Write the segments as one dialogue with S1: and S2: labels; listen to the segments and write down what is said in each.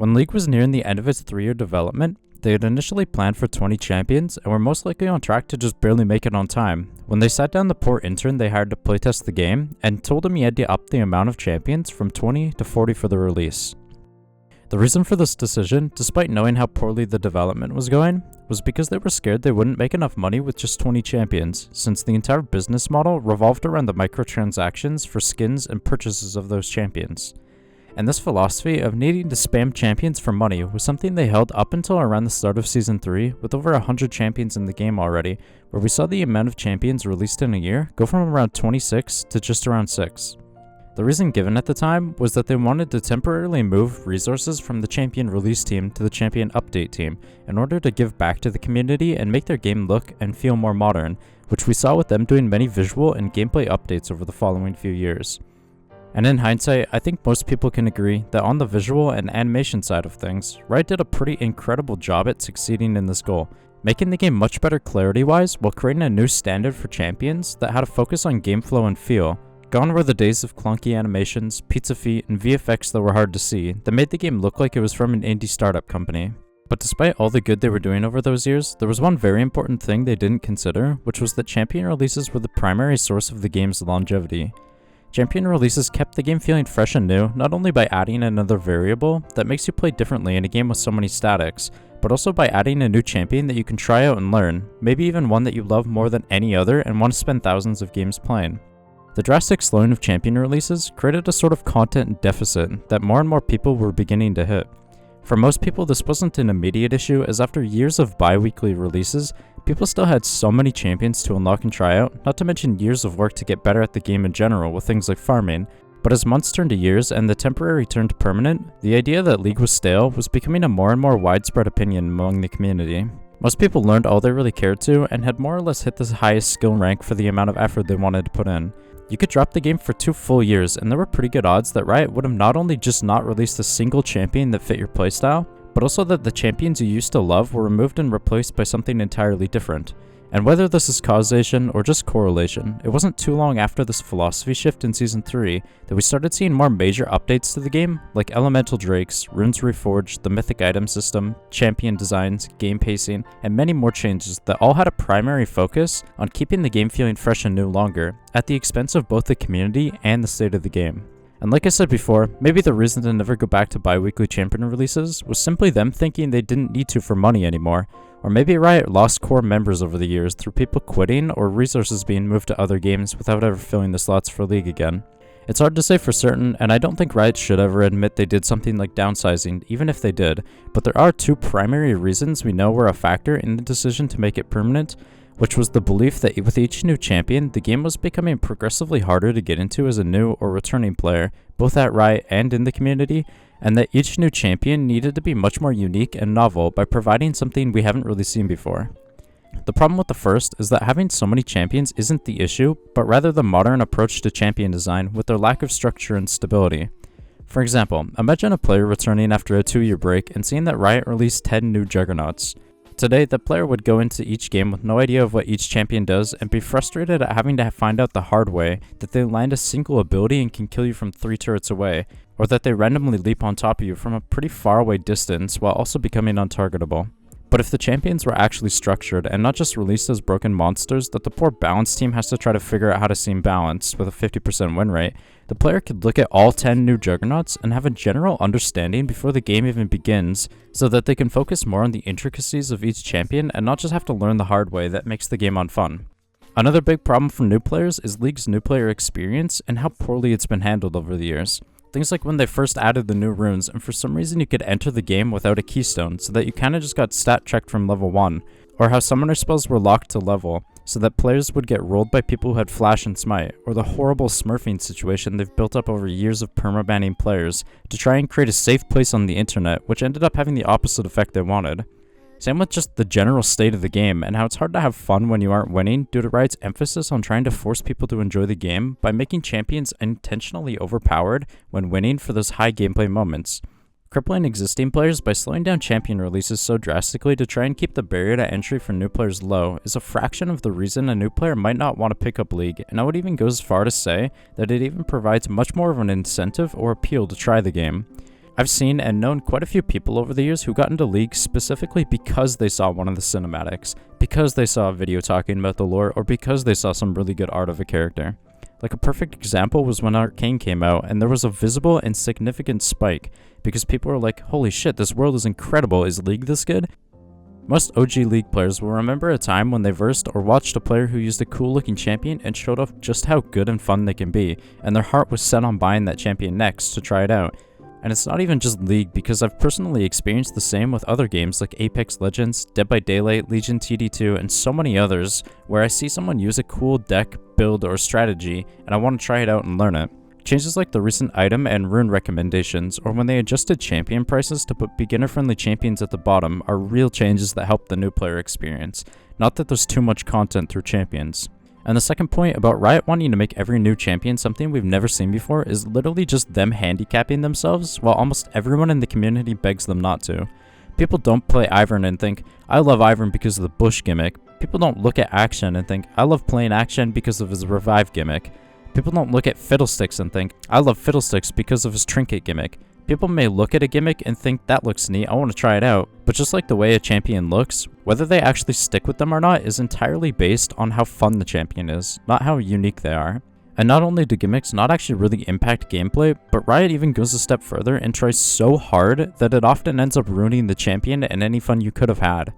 S1: When League was nearing the end of its 3-year development, they had initially planned for 20 champions and were most likely on track to just barely make it on time, when they sat down the poor intern they hired to playtest the game and told him he had to up the amount of champions from 20 to 40 for the release. The reason for this decision, despite knowing how poorly the development was going, was because they were scared they wouldn't make enough money with just 20 champions, since the entire business model revolved around the microtransactions for skins and purchases of those champions. And this philosophy of needing to spam champions for money was something they held up until around the start of Season 3, with over 100 champions in the game already, where we saw the amount of champions released in a year go from around 26 to just around 6. The reason given at the time was that they wanted to temporarily move resources from the champion release team to the champion update team in order to give back to the community and make their game look and feel more modern, which we saw with them doing many visual and gameplay updates over the following few years. And in hindsight, I think most people can agree that on the visual and animation side of things, Riot did a pretty incredible job at succeeding in this goal, making the game much better clarity-wise while creating a new standard for champions that had a focus on game flow and feel. Gone were the days of clunky animations, pizza feet, and VFX that were hard to see, that made the game look like it was from an indie startup company. But despite all the good they were doing over those years, there was one very important thing they didn't consider, which was that champion releases were the primary source of the game's longevity. Champion releases kept the game feeling fresh and new, not only by adding another variable that makes you play differently in a game with so many statics, but also by adding a new champion that you can try out and learn, maybe even one that you love more than any other and want to spend thousands of games playing. The drastic slowing of champion releases created a sort of content deficit that more and more people were beginning to hit. For most people, this wasn't an immediate issue, as after years of bi-weekly releases, people still had so many champions to unlock and try out, not to mention years of work to get better at the game in general with things like farming. But as months turned to years and the temporary turned permanent, the idea that League was stale was becoming a more and more widespread opinion among the community. Most people learned all they really cared to and had more or less hit the highest skill rank for the amount of effort they wanted to put in. You could drop the game for 2 full years and there were pretty good odds that Riot would have not only just not released a single champion that fit your playstyle, but also that the champions you used to love were removed and replaced by something entirely different. And whether this is causation or just correlation, it wasn't too long after this philosophy shift in Season 3 that we started seeing more major updates to the game, like Elemental Drakes, Runes Reforged, the Mythic Item System, champion designs, game pacing, and many more changes that all had a primary focus on keeping the game feeling fresh and new longer, at the expense of both the community and the state of the game. And like I said before, maybe the reason to never go back to bi-weekly champion releases was simply them thinking they didn't need to for money anymore, or maybe Riot lost core members over the years through people quitting or resources being moved to other games without ever filling the slots for League again. It's hard to say for certain, and I don't think Riot should ever admit they did something like downsizing, even if they did, but there are 2 primary reasons we know were a factor in the decision to make it permanent, which was the belief that with each new champion, the game was becoming progressively harder to get into as a new or returning player, both at Riot and in the community, and that each new champion needed to be much more unique and novel by providing something we haven't really seen before. The problem with the first is that having so many champions isn't the issue, but rather the modern approach to champion design with their lack of structure and stability. For example, imagine a player returning after a 2-year break and seeing that Riot released 10 new juggernauts. Today, the player would go into each game with no idea of what each champion does and be frustrated at having to find out the hard way that they land a single ability and can kill you from 3 turrets away, or that they randomly leap on top of you from a pretty far away distance while also becoming untargetable. But if the champions were actually structured and not just released as broken monsters that the poor balance team has to try to figure out how to seem balanced with a 50% win rate, the player could look at all 10 new juggernauts and have a general understanding before the game even begins, so that they can focus more on the intricacies of each champion and not just have to learn the hard way that makes the game unfun. Another big problem for new players is League's new player experience and how poorly it's been handled over the years. Things like when they first added the new runes and for some reason you could enter the game without a keystone so that you kinda just got stat checked from level 1, or how summoner spells were locked to level so that players would get rolled by people who had flash and smite, or the horrible smurfing situation they've built up over years of permabanning players to try and create a safe place on the internet, which ended up having the opposite effect they wanted. Same with just the general state of the game and how it's hard to have fun when you aren't winning due to Riot's emphasis on trying to force people to enjoy the game by making champions intentionally overpowered when winning for those high gameplay moments. Crippling existing players by slowing down champion releases so drastically to try and keep the barrier to entry for new players low is a fraction of the reason a new player might not want to pick up League, and I would even go as far to say that it even provides much more of an incentive or appeal to try the game. I've seen and known quite a few people over the years who got into League specifically because they saw one of the cinematics, because they saw a video talking about the lore, or because they saw some really good art of a character. Like a perfect example was when Arcane came out and there was a visible and significant spike because people were like, holy shit, this world is incredible, is League this good? Most OG League players will remember a time when they versed or watched a player who used a cool looking champion and showed off just how good and fun they can be, and their heart was set on buying that champion next to try it out. And it's not even just League, because I've personally experienced the same with other games like Apex Legends, Dead by Daylight, Legion TD2, and so many others, where I see someone use a cool deck, build, or strategy, and I want to try it out and learn it. Changes like the recent item and rune recommendations, or when they adjusted champion prices to put beginner-friendly champions at the bottom, are real changes that help the new player experience, not that there's too much content through champions. And the second point about Riot wanting to make every new champion something we've never seen before is literally just them handicapping themselves, while almost everyone in the community begs them not to. People don't play Ivern and think, I love Ivern because of the bush gimmick. People don't look at Action and think, I love playing Action because of his revive gimmick. People don't look at Fiddlesticks and think, I love Fiddlesticks because of his trinket gimmick. People may look at a gimmick and think that looks neat, I want to try it out, but just like the way a champion looks, whether they actually stick with them or not is entirely based on how fun the champion is, not how unique they are. And not only do gimmicks not actually really impact gameplay, but Riot even goes a step further and tries so hard that it often ends up ruining the champion and any fun you could have had.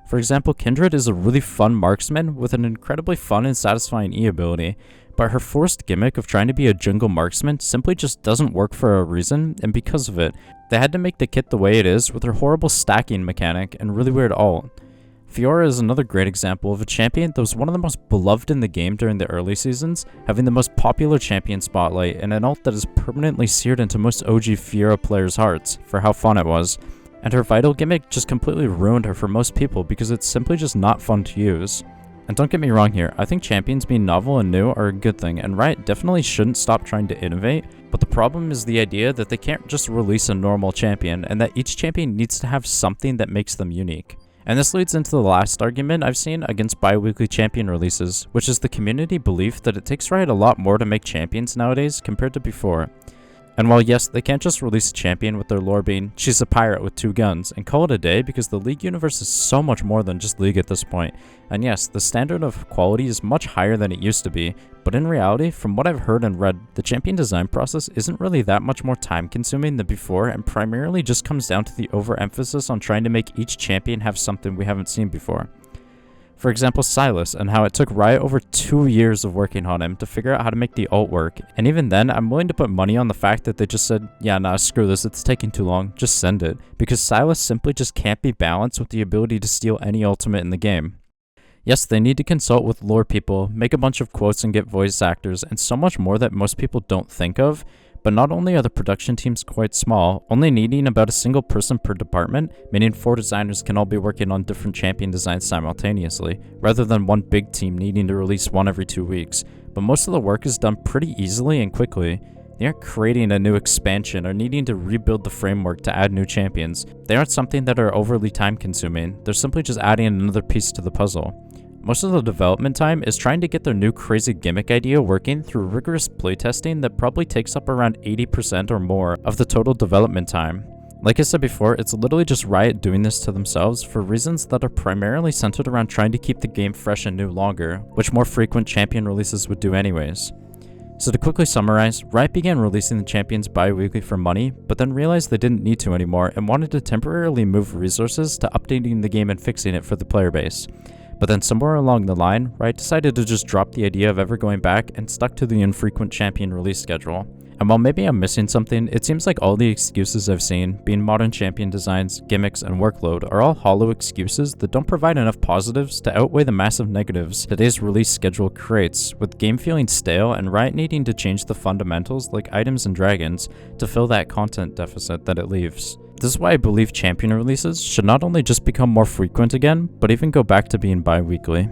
S1: For example, Kindred is a really fun marksman with an incredibly fun and satisfying E ability, but her forced gimmick of trying to be a jungle marksman simply just doesn't work for a reason, and because of it, they had to make the kit the way it is with her horrible stacking mechanic and really weird ult. Fiora is another great example of a champion that was one of the most beloved in the game during the early seasons, having the most popular champion spotlight and an ult that is permanently seared into most OG Fiora players' hearts for how fun it was. And her vital gimmick just completely ruined her for most people because it's simply just not fun to use. And don't get me wrong here, I think champions being novel and new are a good thing, and Riot definitely shouldn't stop trying to innovate, but the problem is the idea that they can't just release a normal champion, and that each champion needs to have something that makes them unique. And this leads into the last argument I've seen against bi-weekly champion releases, which is the community belief that it takes Riot a lot more to make champions nowadays compared to before. And while yes, they can't just release a champion with their lore being, she's a pirate with 2 guns, and call it a day because the League universe is so much more than just League at this point. And yes, the standard of quality is much higher than it used to be, but in reality, from what I've heard and read, the champion design process isn't really that much more time consuming than before and primarily just comes down to the overemphasis on trying to make each champion have something we haven't seen before. For example, Sylas, and how it took Riot over 2 years of working on him to figure out how to make the ult work. And even then, I'm willing to put money on the fact that they just said, yeah, nah, screw this, it's taking too long, just send it. Because Sylas simply just can't be balanced with the ability to steal any ultimate in the game. Yes, they need to consult with lore people, make a bunch of quotes and get voice actors, and so much more that most people don't think of. But not only are the production teams quite small, only needing about a single person per department, meaning 4 designers can all be working on different champion designs simultaneously, rather than one big team needing to release one every 2 weeks. But most of the work is done pretty easily and quickly. They aren't creating a new expansion or needing to rebuild the framework to add new champions. They aren't something that are overly time consuming, they're simply just adding another piece to the puzzle. Most of the development time is trying to get their new crazy gimmick idea working through rigorous playtesting that probably takes up around 80% or more of the total development time. Like I said before, it's literally just Riot doing this to themselves for reasons that are primarily centered around trying to keep the game fresh and new longer, which more frequent champion releases would do anyways. So to quickly summarize, Riot began releasing the champions bi-weekly for money, but then realized they didn't need to anymore and wanted to temporarily move resources to updating the game and fixing it for the player base. But then somewhere along the line, Riot decided to just drop the idea of ever going back and stuck to the infrequent champion release schedule. And while maybe I'm missing something, it seems like all the excuses I've seen, being modern champion designs, gimmicks, and workload, are all hollow excuses that don't provide enough positives to outweigh the massive negatives today's release schedule creates, with game feeling stale and Riot needing to change the fundamentals like items and dragons to fill that content deficit that it leaves. This is why I believe champion releases should not only just become more frequent again, but even go back to being bi-weekly.